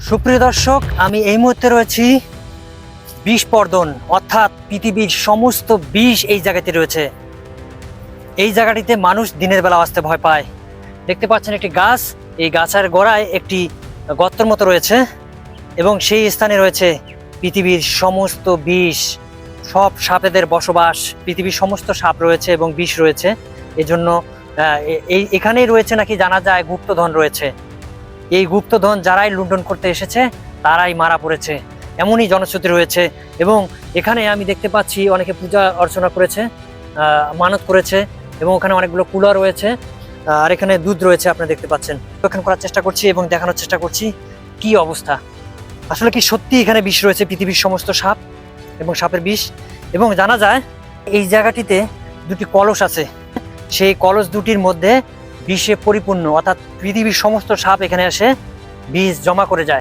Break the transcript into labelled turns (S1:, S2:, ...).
S1: সুপ্রিয় দর্শক, আমি এই মুহূর্তে রয়েছি বিষপর্দন, অর্থাৎ পৃথিবীর সমস্ত বিষ এই জায়গাতে রয়েছে। এই জায়গাটিতে মানুষ দিনের বেলা আসতে ভয় পায়। দেখতে পাচ্ছেন একটি গাছ, এই গাছের গোড়ায় একটি গর্তের মতো রয়েছে এবং সেই স্থানে রয়েছে পৃথিবীর সমস্ত বিষ। সব সাপেদের বসবাস, পৃথিবীর সমস্ত সাপ রয়েছে এবং বিষ রয়েছে। এজন্য এখানেই রয়েছে নাকি জানা যায় গুপ্তধন রয়েছে। এই গুপ্তধন যারাই লুণ্ঠন করতে এসেছে তারাই মারা পড়েছে, এমনই জনশ্রুতি রয়েছে। এবং এখানে আমি দেখতে পাচ্ছি অনেকে পূজা অর্চনা করেছে, মানত করেছে এবং ওখানে অনেকগুলো কুলা রয়েছে আর এখানে দুধ রয়েছে, আপনারা দেখতে পাচ্ছেন। এখানে করার চেষ্টা করছি এবং দেখানোর চেষ্টা করছি কি অবস্থা। আসলে কি সত্যি এখানে বিষ রয়েছে, পৃথিবীর সমস্ত সাপ এবং সাপের বিষ। এবং জানা যায় এই জায়গাটিতে দুটি কলস আছে, সেই কলস দুটির মধ্যে বিষে পরিপূর্ণ, অর্থাৎ পৃথিবীর সমস্ত সাপ এখানে এসে বিষ জমা করে যায়।